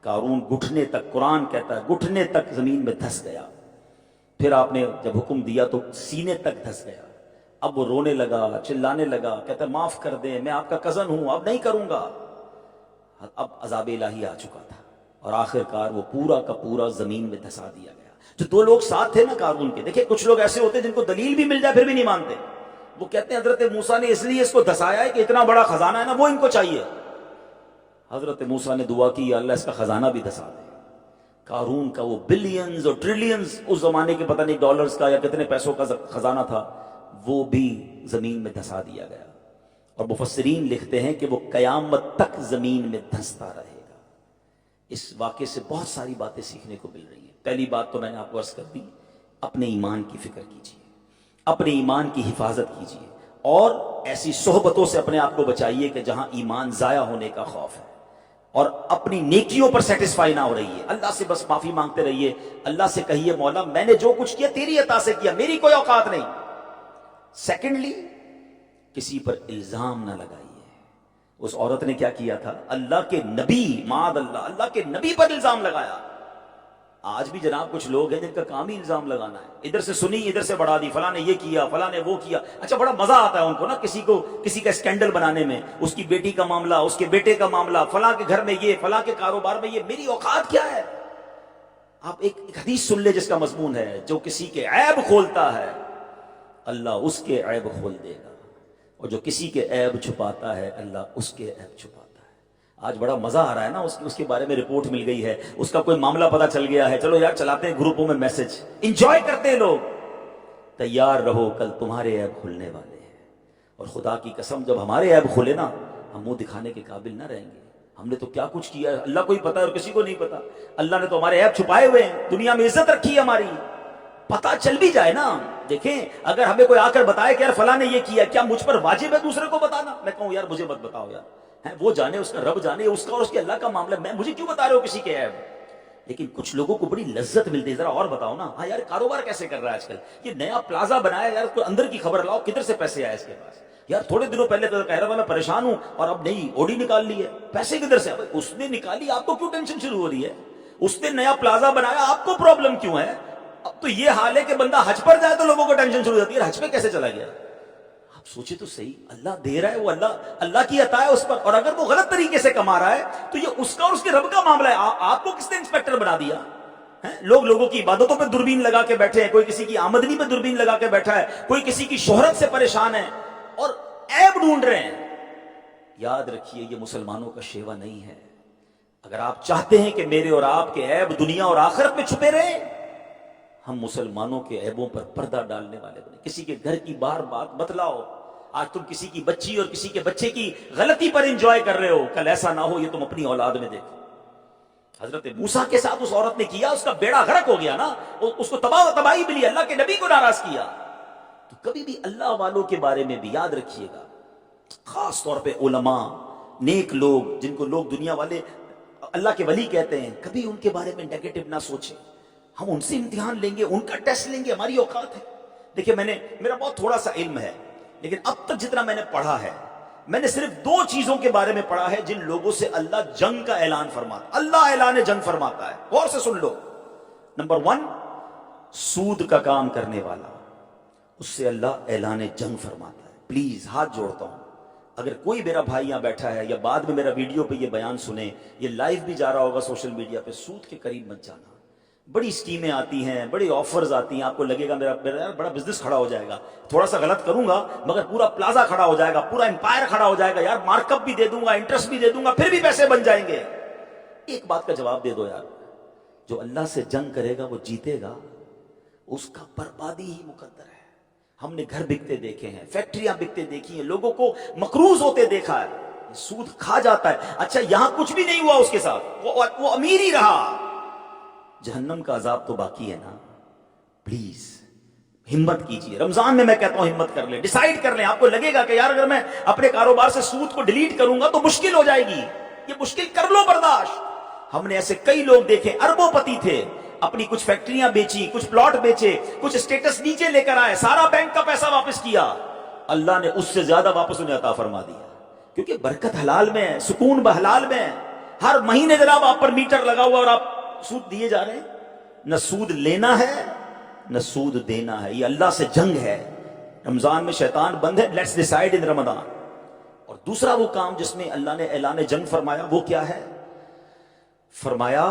قارون گھٹنے تک, قرآن کہتا ہے گھٹنے تک زمین میں دھس گیا. پھر آپ نے جب حکم دیا تو سینے تک دھس گیا. اب وہ رونے لگا, چلانے لگا, کہتا ہے معاف کر دیں, میں آپ کا کزن ہوں, اب نہیں کروں گا. اب عذاب الہی آ چکا تھا اور آخر کار وہ پورا کا پورا زمین میں دھسا دیا گیا. جو 2 لوگ ساتھ تھے نا قارون کے, دیکھیں کچھ لوگ ایسے ہوتے ہیں جن کو دلیل بھی مل جائے پھر بھی نہیں مانتے. وہ کہتے ہیں حضرت موسیٰ نے اس لیے اس کو دھسایا ہے کہ اتنا بڑا خزانہ ہے نا وہ ان کو چاہیے. حضرت موسیٰ نے دعا کی, یا اللہ اس کا خزانہ بھی دھسا دے. قارون کا وہ بلینز اور ٹریلینز اس زمانے کے پتہ نہیں ڈالرز کا یا کتنے پیسوں کا خزانہ تھا, وہ بھی زمین میں دھسا دیا گیا. اور مفسرین لکھتے ہیں کہ وہ قیامت تک زمین میں دھستا رہے گا. اس واقعے سے بہت ساری باتیں سیکھنے کو مل رہی ہیں. پہلی بات تو میں نے آپ کو عرض کر دی, اپنے ایمان کی فکر کیجیے, اپنے ایمان کی حفاظت کیجیے, اور ایسی صحبتوں سے اپنے آپ کو بچائیے کہ جہاں ایمان ضائع ہونے کا خوف ہے, اور اپنی نیکیوں پر سیٹسفائی نہ ہو رہی ہے. اللہ سے بس معافی مانگتے رہیے. اللہ سے کہیے مولا میں نے جو کچھ کیا تیری عطا سے کیا, میری کوئی اوقات نہیں. سیکنڈلی, کسی پر الزام نہ لگائیے. اس عورت نے کیا کیا تھا؟ اللہ کے نبی, معاذ اللہ, اللہ کے نبی پر الزام لگایا. آج بھی جناب کچھ لوگ ہیں جن کا کام ہی الزام لگانا ہے، ادھر سے سنی ادھر سے بڑھا دی، فلاں نے یہ کیا فلاں نے وہ کیا. اچھا بڑا مزہ آتا ہے ان کو نا کسی کا اسکینڈل بنانے میں، اس کی بیٹی کا معاملہ، اس کے بیٹے کا معاملہ، فلاں کے گھر میں یہ، فلاں کے کاروبار میں یہ. میری اوقات کیا ہے؟ آپ ایک حدیث سن لے جس کا مضمون ہے، جو کسی کے عیب کھولتا ہے اللہ اس کے عیب کھول دے گا، اور جو کسی کے عیب چھپاتا ہے اللہ اس کے عیب چھپاتا ہے. آج بڑا مزہ آ رہا ہے نا، اس کے بارے میں رپورٹ مل گئی ہے، اس کا کوئی معاملہ پتہ چل گیا ہے، چلو یار چلاتے ہیں گروپوں میں میسج، انجوائے کرتے ہیں لوگ. تیار رہو کل تمہارے عیب کھلنے والے ہیں، اور خدا کی قسم جب ہمارے عیب کھلے نا ہم منہ دکھانے کے قابل نہ رہیں گے. ہم نے تو کیا کچھ کیا ہے اللہ کو ہی پتا ہے اور کسی کو نہیں پتا. اللہ نے تو ہمارے عیب چھپائے ہوئے ہیں، دنیا میں عزت رکھی ہے ہماری، پتا چل بھی جائے نا. دیکھیں اگر ہمیں کوئی آ کر بتائے کہ یار فلاں نے یہ کیا، کیا مجھ پر واجب ہے دوسرے کو بتانا؟ میں کہوں یار مجھے مت بتاؤ یار، وہ جانے، اس کا رب جانے، اس کا اور اس کے اللہ کا معاملہ، میں مجھے کیوں بتا رہے ہو کسی کے عیب؟ لیکن کچھ لوگوں کو بڑی لذت ملتی ہے. ذرا اور بتاؤ نا، ہاں یار کاروبار کیسے کر رہا ہے آج کل، یہ نیا پلازا بنایا یار، کوئی اندر کی خبر لاؤ، کدھر سے پیسے آئے اس کے پاس. یار تھوڑے دنوں پہلے تو کہہ رہا تھا میں پریشان ہوں اور اب نئی اوڈی نکال لی ہے، پیسے کدھر سے؟ اس نے نکالی، آپ کو کیوں ٹینشن شروع ہو رہی ہے؟ اس نے نیا پلازا بنایا، آپ کو پرابلم کیوں ہے؟ اب تو یہ حال ہے کہ بندہ حج پر جائے تو لوگوں کو ٹینشن شروع ہو جاتی ہے، حج پہ کیسے چلا گیا؟ آپ سوچے تو صحیح، اللہ دے رہا ہے، وہ اللہ کی عطا ہے اس پر، اور اگر وہ غلط طریقے سے کما رہا ہے تو یہ اس کا اور اس کے رب کا معاملہ ہے. آپ کو کس نے انسپیکٹر بنا دیا؟ لوگوں کی عبادتوں پہ دوربین لگا کے بیٹھے ہیں، کوئی کسی کی آمدنی پہ دوربین لگا کے بیٹھا ہے، کوئی کسی کی شہرت سے پریشان ہے اور عیب ڈھونڈ رہے ہیں. یاد رکھیے یہ مسلمانوں کا شیوا نہیں ہے. اگر آپ چاہتے ہیں کہ میرے اور آپ کے عیب دنیا اور آخرت میں چھپے رہیں، ہم مسلمانوں کے عیبوں پر پردہ ڈالنے والے بنے. کسی کے گھر کی بار بات بتلاؤ. آج تم کسی کی بچی اور کسی کے بچے کی غلطی پر انجوائے کر رہے ہو، کل ایسا نہ ہو یہ تم اپنی اولاد میں دیکھو. حضرت موسیٰ کے ساتھ اس عورت نے کیا، اس کا بیڑا غرق ہو گیا نا، اس کو تباہی ملی، اللہ کے نبی کو ناراض کیا. تو کبھی بھی اللہ والوں کے بارے میں بھی یاد رکھیے گا، خاص طور پہ علماء، نیک لوگ جن کو لوگ دنیا والے اللہ کے ولی کہتے ہیں، کبھی ان کے بارے میں نیگیٹو نہ سوچیں. ہم ان سے امتحان لیں گے، ان کا ٹیسٹ لیں گے، ہماری اوقات ہے. دیکھیں میرا بہت تھوڑا سا علم ہے، لیکن اب تک جتنا میں نے پڑھا ہے، میں نے صرف 2 چیزوں کے بارے میں پڑھا ہے جن لوگوں سے اللہ جنگ کا اعلان فرماتا ہے. اللہ اعلان جنگ فرماتا ہے، غور سے سن لو. نمبر 1، سود کا کام کرنے والا، اس سے اللہ اعلان جنگ فرماتا ہے. پلیز ہاتھ جوڑتا ہوں، اگر کوئی میرا بھائی یہاں بیٹھا ہے یا بعد میں میرا ویڈیو پہ یہ بیان سنے، یہ لائیو بھی جا رہا ہوگا سوشل میڈیا پہ، سود کے قریب مت جانا. بڑی سکیمیں آتی ہیں، بڑی آفرز آتی ہیں، آپ کو لگے گا میرا بڑا بزنس کھڑا ہو جائے گا، تھوڑا سا غلط کروں گا مگر پورا پلازا کھڑا ہو جائے گا، پورا امپائر کھڑا ہو جائے گا، یار مارک اپ بھی دے دوں گا، انٹرسٹ بھی دے دوں گا، پھر بھی پیسے بن جائیں گے. ایک بات کا جواب دے دو یار، جو اللہ سے جنگ کرے گا وہ جیتے گا، اس کا بربادی ہی مقدر ہے. ہم نے گھر بکتے دیکھے ہیں، فیکٹریاں بکتے دیکھی ہیں، لوگوں کو مقروض ہوتے دیکھا ہے. سود کھا جاتا ہے. اچھا یہاں کچھ بھی نہیں ہوا اس کے ساتھ، وہ امیر ہی رہا، جہنم کا عذاب تو باقی ہے نا. پلیز ہمت کیجئے، رمضان میں کہتا ہوں ہمت کر لیں، ڈیسائیڈ کر لیں. آپ کو لگے گا کہ یار اگر میں اپنے کاروبار سے سود کو ڈیلیٹ کروں گا تو مشکل ہو جائے گی، یہ مشکل کر لو برداشت. ہم نے ایسے کئی لوگ دیکھے، اربوں پتی تھے، اپنی کچھ فیکٹریاں بیچی، کچھ پلاٹ بیچے، کچھ اسٹیٹس نیچے لے کر آئے، سارا بینک کا پیسہ واپس کیا، اللہ نے اس سے زیادہ واپس انہیں عطا فرما دیا. کیونکہ برکت حلال میں ہے، سکون بحلال میں ہے. ہر مہینے جناب آپ پر میٹر لگا ہوا اور آپ سود دیے جا رہے ہیں. نہ سود لینا ہے نہ سود دینا ہے، یہ اللہ سے جنگ ہے. رمضان میں شیطان بند ہے، لیٹس ڈیسائیڈ ان رمضان. اور دوسرا وہ کام جس میں اللہ نے اعلان جنگ فرمایا وہ کیا ہے؟ فرمایا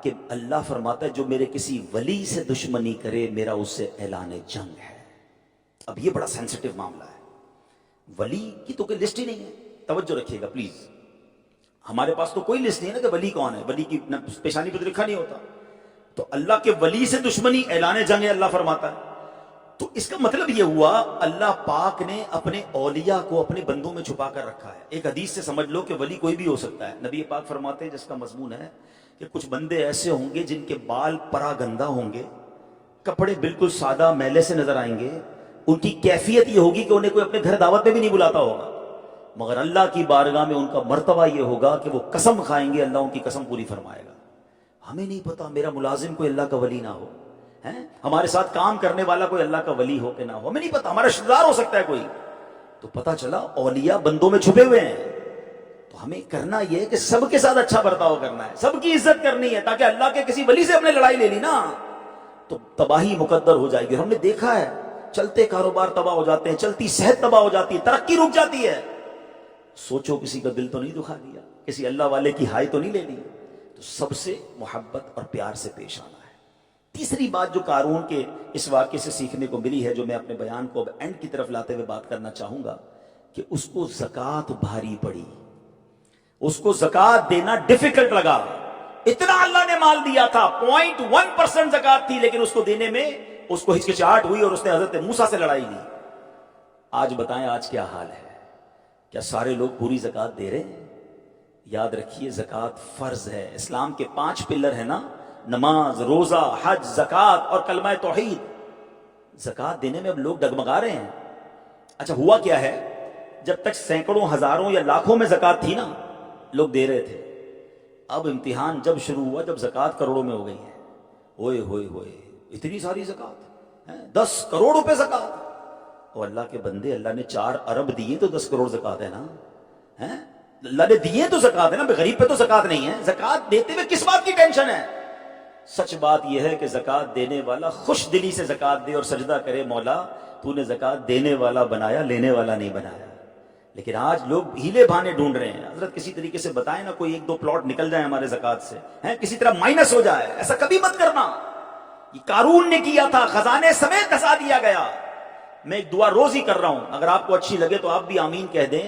کہ اللہ فرماتا ہے جو میرے کسی ولی سے دشمنی کرے میرا اس سے اعلان جنگ ہے. اب یہ بڑا سینسٹیو معاملہ ہے، ولی کی تو کوئی لسٹ ہی نہیں ہے. توجہ رکھیے گا پلیز، ہمارے پاس تو کوئی لسٹ نہیں ہے نا کہ ولی کون ہے، ولی کی پیشانی پہ لکھا نہیں ہوتا. تو اللہ کے ولی سے دشمنی اعلان جنگ ہے، اللہ فرماتا ہے. تو اس کا مطلب یہ ہوا اللہ پاک نے اپنے اولیاء کو اپنے بندوں میں چھپا کر رکھا ہے. ایک حدیث سے سمجھ لو کہ ولی کوئی بھی ہو سکتا ہے. نبی پاک فرماتے ہیں جس کا مضمون ہے کہ کچھ بندے ایسے ہوں گے جن کے بال پرا گندہ ہوں گے، کپڑے بالکل سادہ میلے سے نظر آئیں گے، ان کی کیفیت یہ ہوگی کہ انہیں کوئی اپنے گھر دعوت میں بھی نہیں بلاتا ہوگا، مگر اللہ کی بارگاہ میں ان کا مرتبہ یہ ہوگا کہ وہ قسم کھائیں گے اللہ ان کی قسم پوری فرمائے گا. ہمیں نہیں پتا میرا ملازم کوئی اللہ کا ولی نہ ہو، ہمارے ساتھ کام کرنے والا کوئی اللہ کا ولی ہو کہ نہ ہو، ہمیں نہیں پتا، ہمارا رشتہ دار ہو سکتا ہے کوئی. تو پتا چلا اولیاء بندوں میں چھپے ہوئے ہیں. تو تو ہمیں کرنا یہ ہے کہ سب کے ساتھ اچھا برتاؤ کرنا ہے, سب کی عزت کرنی ہے, تاکہ اللہ کے کسی ولی سے ہم نے لڑائی لے لی نا تو تباہی مقدر ہو جائے گی. ہم نے دیکھا ہے چلتے کاروبار تباہ ہو جاتے ہیں, چلتی صحت تباہ ہو جاتی ہے, ترقی رک جاتی ہے. سوچو کسی کا دل تو نہیں دکھا دیا, کسی اللہ والے کی ہائے تو نہیں لے لی. تو سب سے محبت اور پیار سے پیش آنا ہے. تیسری بات جو قارون کے اس واقعے سے سیکھنے کو ملی ہے, جو میں اپنے بیان کو اب اینڈ کی طرف لاتے ہوئے بات کرنا چاہوں گا, کہ اس کو زکوٰۃ بھاری پڑی, اس کو زکوٰۃ دینا ڈیفیکلٹ لگا. اتنا اللہ نے مال دیا تھا, 0.1% زکوٰۃ تھی, لیکن اس کو دینے میں اس کو ہچکچاہٹ ہوئی اور اس نے حضرت موسیٰ سے لڑائی لی. آج بتائیں آج کیا حال ہے؟ کیا سارے لوگ پوری زکوٰۃ دے رہے ہیں؟ یاد رکھیے زکوٰۃ فرض ہے. اسلام کے 5 پلر ہیں نا, نماز, روزہ, حج, زکوٰۃ اور کلمہ توحید. زکوٰۃ دینے میں اب لوگ ڈگمگا رہے ہیں. اچھا ہوا کیا ہے, جب تک سینکڑوں, ہزاروں یا لاکھوں میں زکوٰۃ تھی نا, لوگ دے رہے تھے. اب امتحان جب شروع ہوا, جب زکوٰۃ کروڑوں میں ہو گئی ہے, ہوئے ہوئے ہوئے اتنی ساری زکوٰۃ, 10 کروڑ روپے زکوٰۃ. اور اللہ کے بندے, اللہ نے 4 ارب دیے تو 10 کروڑ زکوٰۃ ہے نا. اللہ نے دیے تو زکوٰۃ ہے نا, غریب پہ تو زکوٰۃ نہیں ہے. زکوٰۃ دیتے ہوئے کس بات کی ٹینشن ہے؟ سچ بات یہ ہے کہ زکوٰۃ دینے والا خوش دلی سے زکوٰۃ دے اور سجدہ کرے, مولا تو نے زکوٰۃ دینے والا بنایا, لینے والا نہیں بنایا. لیکن آج لوگ ہیلے بہانے ڈھونڈ رہے ہیں. حضرت کسی طریقے سے بتائیں نا, کوئی 1-2 پلاٹ نکل جائے ہمارے زکوٰۃ سے, کسی طرح مائنس ہو جائے. ایسا کبھی مت کرنا. یہ قارون نے کیا تھا, خزانے سمیت دھسا دیا گیا. میں ایک دعا روز ہی کر رہا ہوں, اگر آپ کو اچھی لگے تو آپ بھی آمین کہہ دیں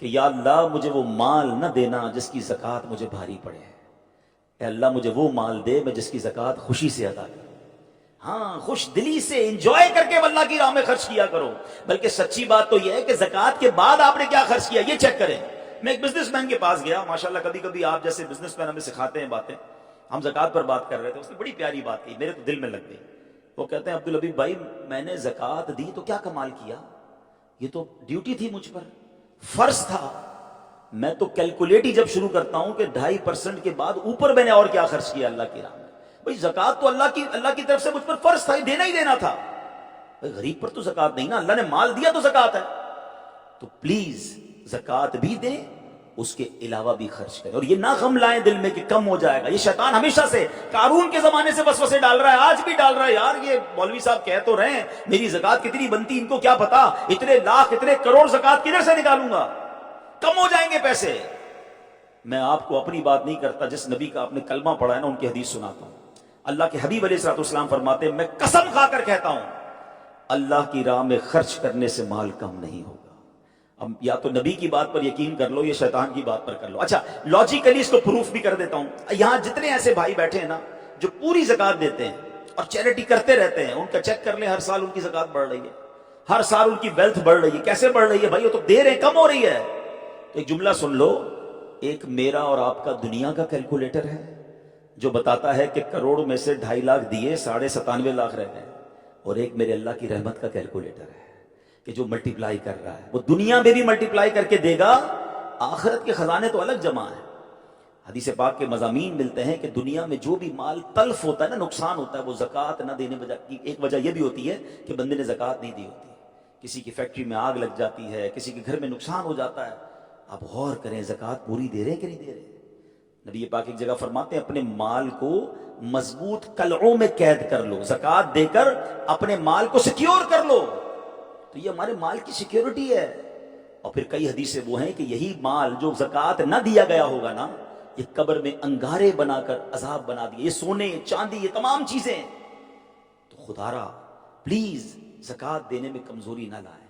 کہ یا اللہ مجھے وہ مال نہ دینا جس کی زکوٰۃ مجھے بھاری پڑے. اے اللہ مجھے وہ مال دے میں جس کی زکوٰۃ خوشی سے ادا کروں. ہاں, خوش دلی سے انجوائے کر کے اللہ کی راہ میں خرچ کیا کرو. بلکہ سچی بات تو یہ ہے کہ زکوٰۃ کے بعد آپ نے کیا خرچ کیا یہ چیک کریں. میں ایک بزنس مین کے پاس گیا, ماشاءاللہ کبھی کبھی آپ جیسے بزنس مین ہمیں سکھاتے ہیں باتیں. ہم زکوٰۃ پر بات کر رہے تھے, اس نے بڑی پیاری بات کی, میرے تو دل میں لگ گئی. وہ کہتے ہیں عبدالحبیب بھائی میں نے زکوٰۃ دی تو کیا کمال کیا, یہ تو ڈیوٹی تھی مجھ پر, فرض تھا. میں تو کیلکولیٹ ہی جب شروع کرتا ہوں کہ 2.5% کے بعد اوپر میں نے اور کیا خرچ کیا اللہ کی راہ میں. بھائی زکوٰۃ تو اللہ کی طرف سے مجھ پر فرض تھا, دینا ہی دینا تھا. بھائی غریب پر تو زکوٰۃ نہیں نا, اللہ نے مال دیا تو زکوٰۃ ہے. تو پلیز زکوٰۃ بھی دیں, اس کے علاوہ بھی خرچ کریں. اور یہ نہ غم لائیں دل میں کہ کم ہو جائے گا. یہ شیطان ہمیشہ سے قارون کے زمانے سے وسوسے ڈال رہا ہے, آج بھی ڈال رہا ہے. یار یہ مولوی صاحب کہہ تو رہے ہیں میری زکوٰۃ کتنی بنتی, ان کو کیا پتا اتنے لاکھ اتنے کروڑ زکوٰۃ کدھر سے نکالوں گا, کم ہو جائیں گے پیسے. میں آپ کو اپنی بات نہیں کرتا, جس نبی کا آپ نے کلمہ پڑھا ہے نا ان کی حدیث سناتا ہوں. اللہ کے حبیب علیہ الصلوۃ والسلام فرماتے ہیں, میں قسم کھا کر کہتا ہوں اللہ کی راہ میں خرچ کرنے سے مال کم نہیں ہوگا. اب یا تو نبی کی بات پر یقین کر لو یا شیطان کی بات پر کر لو. اچھا لاجیکلی اس کو پروف بھی کر دیتا ہوں. یہاں جتنے ایسے بھائی بیٹھے ہیں نا جو پوری زکوٰۃ دیتے ہیں اور چیریٹی کرتے رہتے ہیں, ان کا چیک کر لیں, ہر سال ان کی زکوٰۃ بڑھ رہی ہے, ہر سال ان کی ویلتھ بڑھ رہی ہے. کیسے بڑھ رہی ہے بھائی, وہ تو دے رہے ہیں, کم ہو رہی ہے. تو ایک جملہ سن لو, ایک میرا اور آپ کا دنیا کا کیلکولیٹر ہے جو بتاتا ہے کہ کروڑ میں سے 2.5 لاکھ دیے 97.5 لاکھ رہ گئے, اور ایک میرے اللہ کی رحمت کا کیلکولیٹر ہے کہ جو ملٹیپلائی کر رہا ہے, وہ دنیا میں بھی ملٹیپلائی کر کے دے گا. آخرت کے خزانے تو الگ جمع ہیں. حدیث پاک کے مضامین ملتے ہیں کہ دنیا میں جو بھی مال تلف ہوتا ہے نا, نقصان ہوتا ہے, وہ زکوٰۃ نہ دینے کی ایک وجہ یہ بھی ہوتی ہے کہ بندے نے زکوٰۃ نہیں دی ہوتی. کسی کی فیکٹری میں آگ لگ جاتی ہے, کسی کے گھر میں نقصان ہو جاتا ہے. آپ غور کریں زکوٰۃ پوری دے رہے ہیں کہ نہیں دے رہے. نبی پاک ایک جگہ فرماتے ہیں اپنے مال کو مضبوط قلعوں میں قید کر لو, زکوٰۃ دے کر اپنے مال کو سیکیور کر لو. تو یہ ہمارے مال کی سیکیورٹی ہے. اور پھر کئی حدیثیں وہ ہیں کہ یہی مال جو زکوٰۃ نہ دیا گیا ہوگا نا, یہ قبر میں انگارے بنا کر عذاب بنا دیے. یہ سونے چاندی یہ تمام چیزیں. تو خدا را پلیز زکوٰۃ دینے میں کمزوری نہ لائیں.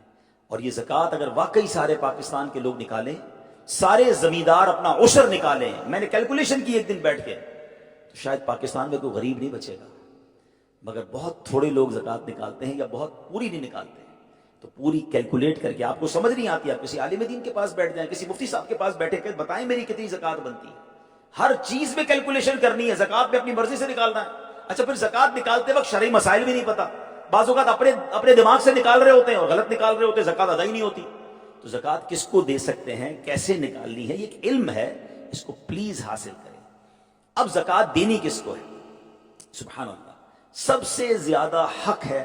اور یہ زکوٰۃ اگر واقعی سارے پاکستان کے لوگ نکالیں, سارے زمیندار اپنا عشر نکالیں, میں نے کیلکولیشن کی ایک دن بیٹھ کے, تو شاید پاکستان میں کوئی غریب نہیں بچے گا. مگر بہت تھوڑے لوگ زکوٰۃ نکالتے ہیں یا بہت پوری نہیں نکالتے. تو پوری کیلکولیٹ کر کے, آپ کو سمجھ نہیں آتی, آپ کسی عالم دین کے پاس بیٹھ جائیں, کسی مفتی صاحب کے پاس بیٹھے کہ بتائیں میری کتنی زکوٰۃ بنتی ہے. ہر چیز میں کیلکولیشن کرنی ہے, زکوٰۃ میں اپنی مرضی سے نکالنا ہے. اچھا پھر زکوٰۃ نکالتے وقت شرعی مسائل بھی نہیں پتا, بعض اوقات اپنے دماغ سے نکال رہے ہوتے ہیں اور غلط نکال رہے ہوتے ہیں, زکوٰۃ ادا ہی نہیں ہوتی. تو زکوٰۃ کس کو دے سکتے ہیں, کیسے نکالنی ہے, یہ ایک علم ہے, اس کو پلیز حاصل کریں. اب زکوٰۃ دینی کس کو ہے؟ سبحان اللہ, سب سے زیادہ حق ہے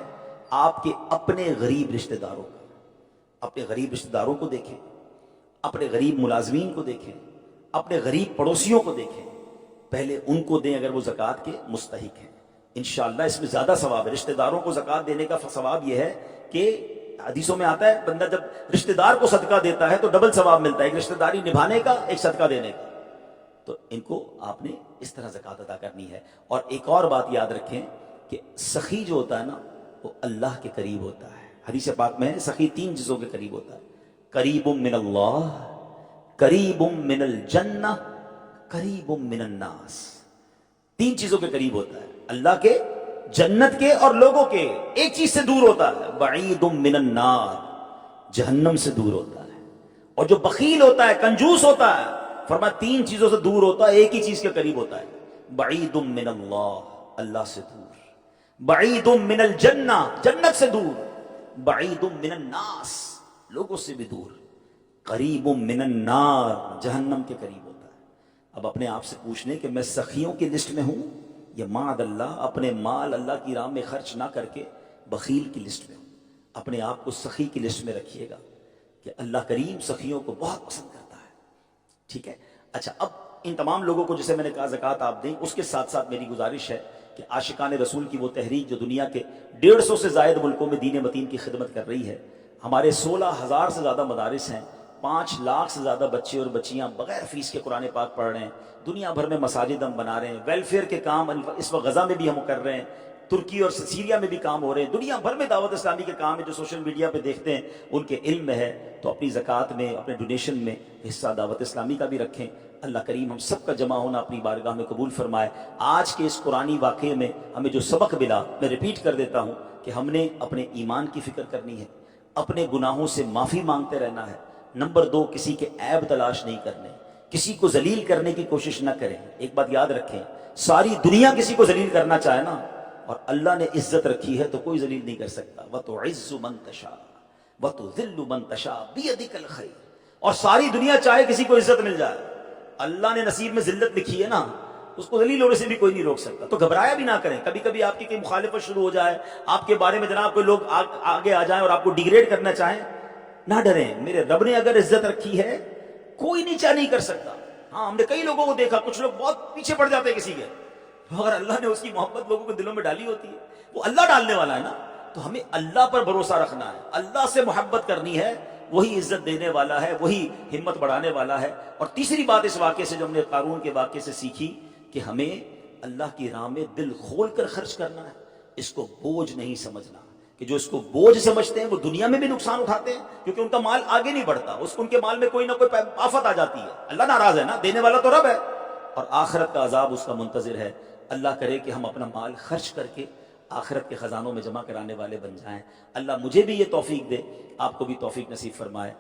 آپ کے اپنے غریب رشتہ داروں کا. اپنے غریب رشتہ داروں کو دیکھیں, اپنے غریب ملازمین کو دیکھیں، اپنے غریب پڑوسیوں کو دیکھیں، پہلے ان کو دیں اگر وہ زکوٰۃ کے مستحق ہیں، انشاءاللہ اس میں زیادہ ثواب ہے۔ رشتہ داروں کو زکوٰۃ دینے کا ثواب یہ ہے کہ حدیثوں میں آتا ہے بندہ جب رشتہ دار کو صدقہ دیتا ہے تو ڈبل ثواب ملتا ہے، ایک رشتہ داری نبھانے کا، ایک صدقہ دینے کا۔ تو ان کو آپ نے اس طرح زکوٰۃ ادا کرنی ہے۔ اور ایک اور بات یاد رکھیں کہ سخی جو ہوتا ہے نا وہ اللہ کے قریب ہوتا ہے۔ حدیث پاک میں ہے سخی 3 چیزوں کے قریب ہوتا ہے، قریب من اللہ، قریب من الجنہ، قریب من الناس۔ 3 چیزوں کے قریب ہوتا ہے، اللہ کے، جنت کے اور لوگوں کے۔ ایک چیز سے دور ہوتا ہے، بعید من النار، جہنم سے دور ہوتا ہے۔ اور جو بخیل ہوتا ہے، کنجوس ہوتا ہے، فرمایا 3 چیزوں سے دور ہوتا ہے، ایک ہی چیز کے قریب ہوتا ہے، بعید من اللہ، اللہ سے دور، بعید من الجنہ، جنت سے دور، بعید من الناس، لوگوں سے بھی دور، قریب من النار، جہنم کے قریب ہوتا ہے۔ اب اپنے آپ سے پوچھ لیں کہ میں سخیوں کی لسٹ میں ہوں یا معاذ اللہ اپنے مال اللہ کی راہ میں خرچ نہ کر کے بخیل کی لسٹ میں ہوں؟ اپنے آپ کو سخی کی لسٹ میں رکھیے گا کہ اللہ کریم سخیوں کو بہت پسند کرتا ہے۔ ٹھیک ہے، اچھا اب ان تمام لوگوں کو جسے میں نے کہا زکوٰۃ آپ دیں، اس کے ساتھ ساتھ میری گزارش ہے کہ عاشقان رسول کی وہ تحریک جو دنیا کے 150 سے زائد ملکوں میں دین متین کی خدمت کر رہی ہے، ہمارے 16,000 سے زیادہ مدارس ہیں، 5 لاکھ سے زیادہ بچے اور بچیاں بغیر فیس کے قرآن پاک پڑھ رہے ہیں، دنیا بھر میں مساجد ہم بنا رہے ہیں، ویلفیئر کے کام اس وقت غزہ میں بھی ہم کر رہے ہیں، ترکی اور سیریا میں بھی کام ہو رہے ہیں، دنیا بھر میں دعوت اسلامی کے کام ہے جو سوشل میڈیا پہ دیکھتے ہیں ان کے علم میں ہے۔ تو اپنی زکوٰۃ میں، اپنے ڈونیشن میں حصہ دعوت اسلامی کا بھی رکھیں۔ اللہ کریم ہم سب کا جمع ہونا اپنی بارگاہ میں قبول فرمائے۔ آج کے اس قرآنی واقعے میں ہمیں جو سبق ملا، میں ریپیٹ کر دیتا ہوں کہ ہم نے اپنے ایمان کی فکر کرنی ہے، اپنے گناہوں سے معافی مانگتے رہنا ہے۔ نمبر 2، کسی کے عیب تلاش نہیں کرنے، کسی کو ذلیل کرنے کی کوشش نہ کریں۔ ایک بات یاد رکھیں، ساری دنیا کسی کو ذلیل کرنا چاہے نا، اور اللہ نے عزت رکھی ہے تو کوئی ذلیل نہیں کر سکتا۔ وَتُعِزُّ مَن تَشَاءُ وَتُذِلُّ مَن تَشَاءُ بِيَدِكَ الْخَيْرُ۔ اور ساری دنیا چاہے کسی کو عزت مل جائے، اللہ نے نصیب میں ذلت لکھی ہے نا، اس کو ذلیل ہونے سے بھی کوئی نہیں روک سکتا۔ تو گھبرایا بھی نہ کریں، کبھی کبھی آپ کی کوئی مخالفت شروع ہو جائے، آپ کے بارے میں جناب کوئی لوگ آگے آ جائیں اور آپ کو ڈیگریڈ کرنا چاہیں، نہ ڈریں، میرے رب نے اگر عزت رکھی ہے کوئی نیچا نہیں کر سکتا۔ ہاں ہم نے کئی لوگوں کو دیکھا، کچھ لوگ بہت پیچھے پڑ جاتے ہیں کسی کے، مگر اللہ نے اس کی محبت لوگوں کے دلوں میں ڈالی ہوتی ہے، وہ اللہ ڈالنے والا ہے نا۔ تو ہمیں اللہ پر بھروسہ رکھنا ہے، اللہ سے محبت کرنی ہے، وہی عزت دینے والا ہے، وہی ہمت بڑھانے والا ہے۔ اور تیسری بات اس واقعے سے جو ہم نے قارون کے واقعے سے سیکھی کہ ہمیں اللہ کی راہ میں دل کھول کر خرچ کرنا ہے، اس کو بوجھ نہیں سمجھنا، کہ جو اس کو بوجھ سمجھتے ہیں وہ دنیا میں بھی نقصان اٹھاتے ہیں، کیونکہ ان کا مال آگے نہیں بڑھتا، ان کے مال میں کوئی نہ کوئی آفت آ جاتی ہے۔ اللہ ناراض ہے نا، دینے والا تو رب ہے، اور آخرت کا عذاب اس کا منتظر ہے۔ اللہ کرے کہ ہم اپنا مال خرچ کر کے آخرت کے خزانوں میں جمع کرانے والے بن جائیں۔ اللہ مجھے بھی یہ توفیق دے، آپ کو بھی توفیق نصیب فرمائے۔